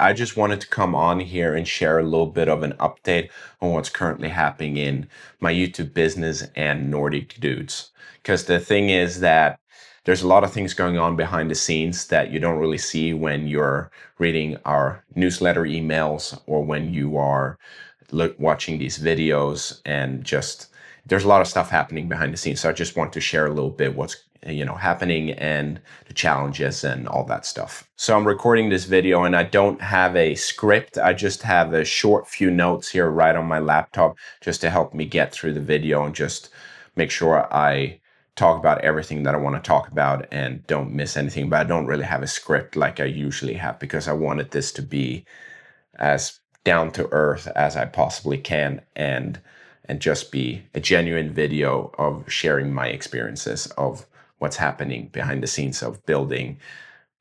I just wanted to come on here and share a little bit of an update on what's currently happening in my YouTube business and Nordic Dudes. Because the thing is that there's a lot of things going on behind the scenes that you don't really see when you're reading our newsletter emails or when you are watching these videos, and just there's a lot of stuff happening behind the scenes. So I just want to share a little bit what's happening and the challenges and all that stuff. So I'm recording this video and I don't have a script. I just have a short few notes here right on my laptop just to help me get through the video and just make sure I talk about everything that I want to talk about and don't miss anything. But I don't really have a script like I usually have, because I wanted this to be as down to earth as I possibly can, and just be a genuine video of sharing my experiences of what's happening behind the scenes of building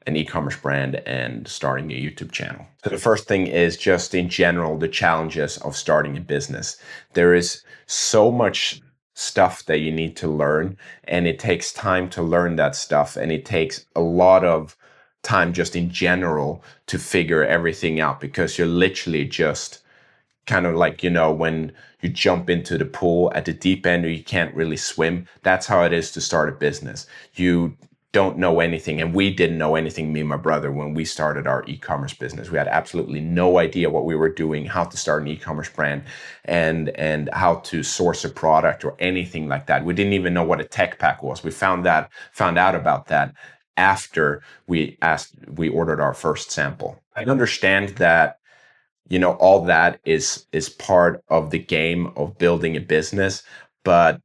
an e-commerce brand and starting a YouTube channel. So the first thing is just in general, the challenges of starting a business. There is so much stuff that you need to learn, and it takes time to learn that stuff, and it takes a lot of time just in general to figure everything out, because you're literally just kind of like, when you jump into the pool at the deep end or you can't really swim. That's how it is to start a business. You don't know anything, and we didn't know anything, me and my brother, when we started our e-commerce business. We had absolutely no idea what we were doing, how to start an e-commerce brand, and how to source a product or anything like that. We didn't even know what a tech pack was. We found out about that after we ordered our first sample. I understand that all that is part of the game of building a business, but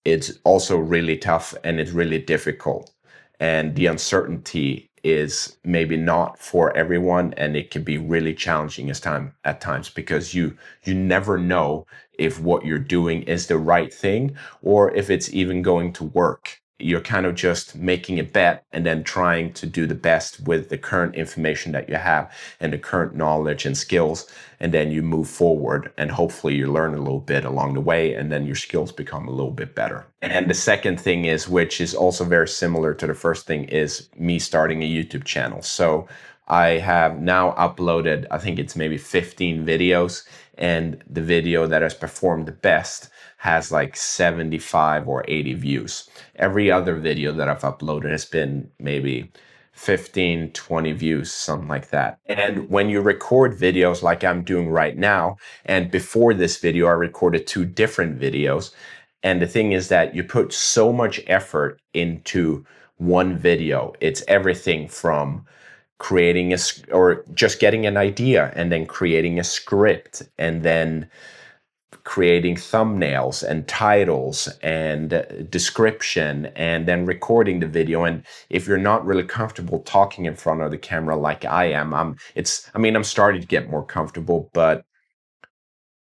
it's also really tough and it's really difficult. And the uncertainty is maybe not for everyone, and it can be really challenging at times, because you never know if what you're doing is the right thing or if it's even going to work. You're kind of just making a bet and then trying to do the best with the current information that you have and the current knowledge and skills. And then you move forward and hopefully you learn a little bit along the way, and then your skills become a little bit better. And the second thing is, which is also very similar to the first thing, is me starting a YouTube channel. So I have now uploaded, I think it's maybe 15 videos, and the video that has performed the best has like 75 or 80 views. Every other video that I've uploaded has been maybe 15, 20 views, something like that. And when you record videos like I'm doing right now, and before this video, I recorded 2 different videos. And the thing is that you put so much effort into one video. It's everything from creating or just getting an idea, and then creating a script, and then creating thumbnails and titles and description, and then recording the video. And if you're not really comfortable talking in front of the camera like I am, I'm starting to get more comfortable, but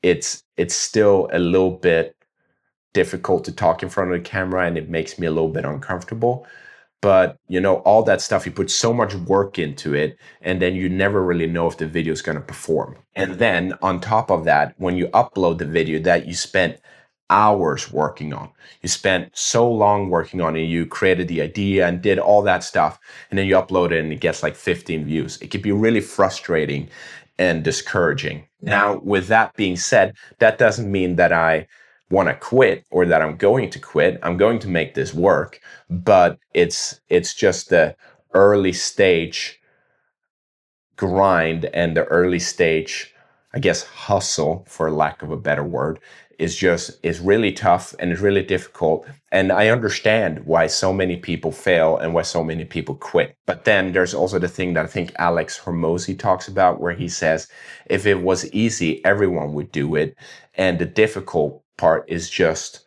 it's still a little bit difficult to talk in front of the camera, and it makes me a little bit uncomfortable. But all that stuff, you put so much work into it, and then you never really know if the video is going to perform. And then on top of that, when you upload the video that you spent hours working on, you spent so long working on it, you created the idea and did all that stuff, and then you upload it and it gets like 15 views. It can be really frustrating and discouraging. Now, with that being said, that doesn't mean that I want to quit or that I'm going to quit. I'm going to make this work, but it's just the early stage grind and the early stage, I guess, hustle, for lack of a better word, is really tough and it's really difficult. And I understand why so many people fail and why so many people quit. But then there's also the thing that I think Alex Hormozi talks about, where he says, if it was easy, everyone would do it. And the difficult part is just,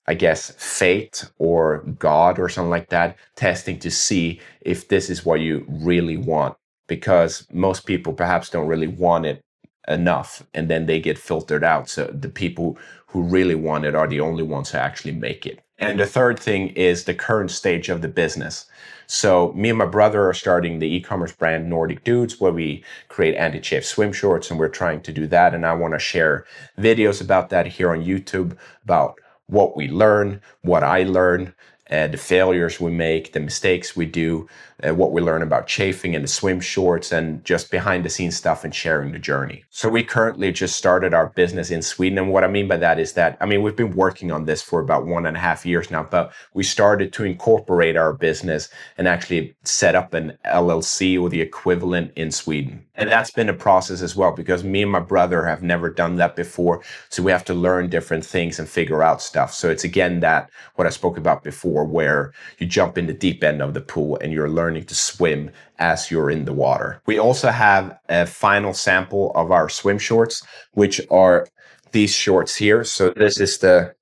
I guess, fate or God or something like that, testing to see if this is what you really want. Because most people perhaps don't really want it enough, and then they get filtered out. So the people who really want it are the only ones who actually make it. And the third thing is the current stage of the business. So me and my brother are starting the e-commerce brand Nordic Dudes, where we create anti-chafe swim shorts, and we're trying to do that. And I want to share videos about that here on YouTube, about what we learn, what I learn, the failures we make, the mistakes we do, what we learn about chafing and the swim shorts, and just behind the scenes stuff and sharing the journey. So we currently just started our business in Sweden. And what I mean by that is that, I mean, we've been working on this for about 1.5 years now, but we started to incorporate our business and actually set up an LLC or the equivalent in Sweden. And that's been a process as well, because me and my brother have never done that before. So we have to learn different things and figure out stuff. So it's again that what I spoke about before, where you jump in the deep end of the pool and you're learning to swim as you're in the water. We also have a final sample of our swim shorts, which are these shorts here. So this is the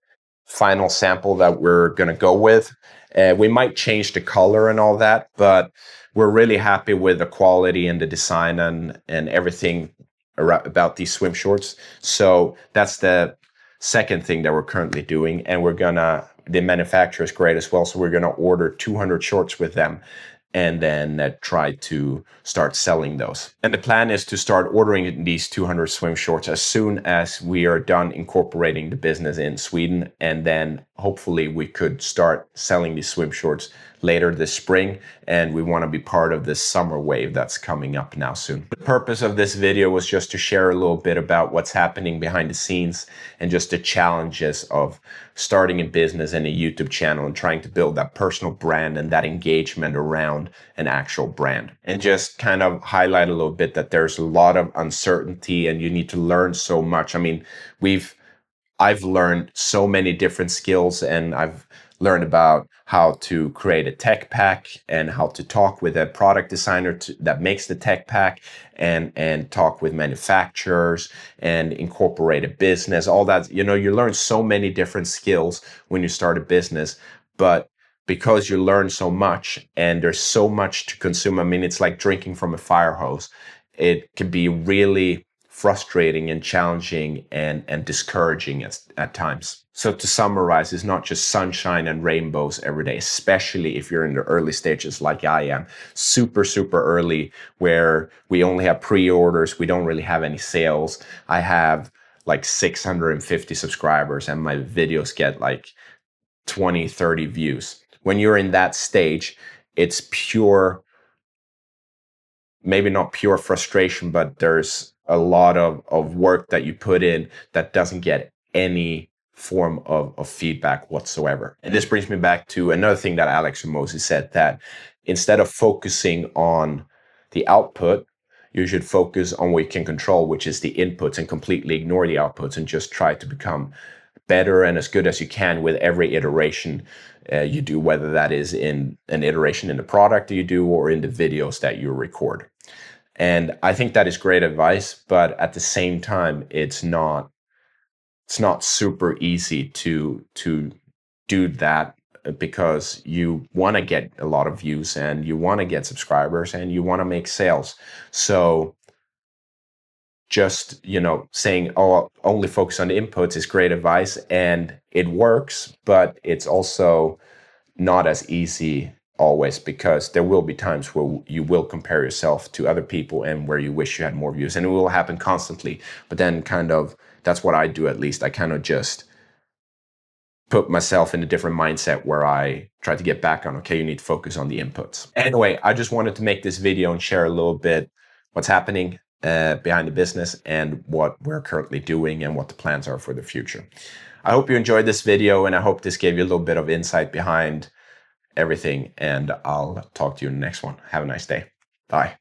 final sample that we're going to go with. We might change the color and all that, but we're really happy with the quality and the design and everything about these swim shorts. So that's the second thing that we're currently doing. And the manufacturer is great as well. So we're going to order 200 shorts with them and then try to start selling those. And the plan is to start ordering these 200 swim shorts as soon as we are done incorporating the business in Sweden. And then hopefully we could start selling these swim shorts later this spring. And we want to be part of this summer wave that's coming up now soon. The purpose of this video was just to share a little bit about what's happening behind the scenes and just the challenges of starting a business and a YouTube channel and trying to build that personal brand and that engagement around an actual brand. And just kind of highlight a little bit that there's a lot of uncertainty and you need to learn so much. I mean, I've learned so many different skills, and I've learned about how to create a tech pack and how to talk with a product designer that makes the tech pack and talk with manufacturers and incorporate a business, all that. You learn so many different skills when you start a business, but because you learn so much and there's so much to consume, I mean, it's like drinking from a fire hose. It can be really frustrating and challenging and discouraging at times. So to summarize, it's not just sunshine and rainbows every day, especially if you're in the early stages like I am, super, super early, where we only have pre-orders, we don't really have any sales. I have like 650 subscribers and my videos get like 20, 30 views. When you're in that stage, it's pure, maybe not pure frustration, but there's a lot of work that you put in that doesn't get any form of feedback whatsoever. And this brings me back to another thing that Alex Ramosi said, that instead of focusing on the output, you should focus on what you can control, which is the inputs, and completely ignore the outputs and just try to become better and as good as you can with every iteration you do, whether that is in an iteration in the product you do or in the videos that you record. And I think that is great advice, but at the same time, it's not super easy to do that, because you want to get a lot of views and you want to get subscribers and you want to make sales. So just, saying, oh, only focus on the inputs is great advice, and it works, but it's also not as easy always, because there will be times where you will compare yourself to other people and where you wish you had more views, and it will happen constantly. But then that's what I do, at least. I kind of just put myself in a different mindset where I try to get back on, okay, you need to focus on the inputs. Anyway, I just wanted to make this video and share a little bit what's happening behind the business and what we're currently doing and what the plans are for the future. I hope you enjoyed this video, and I hope this gave you a little bit of insight behind everything, and I'll talk to you in the next one. Have a nice day. Bye.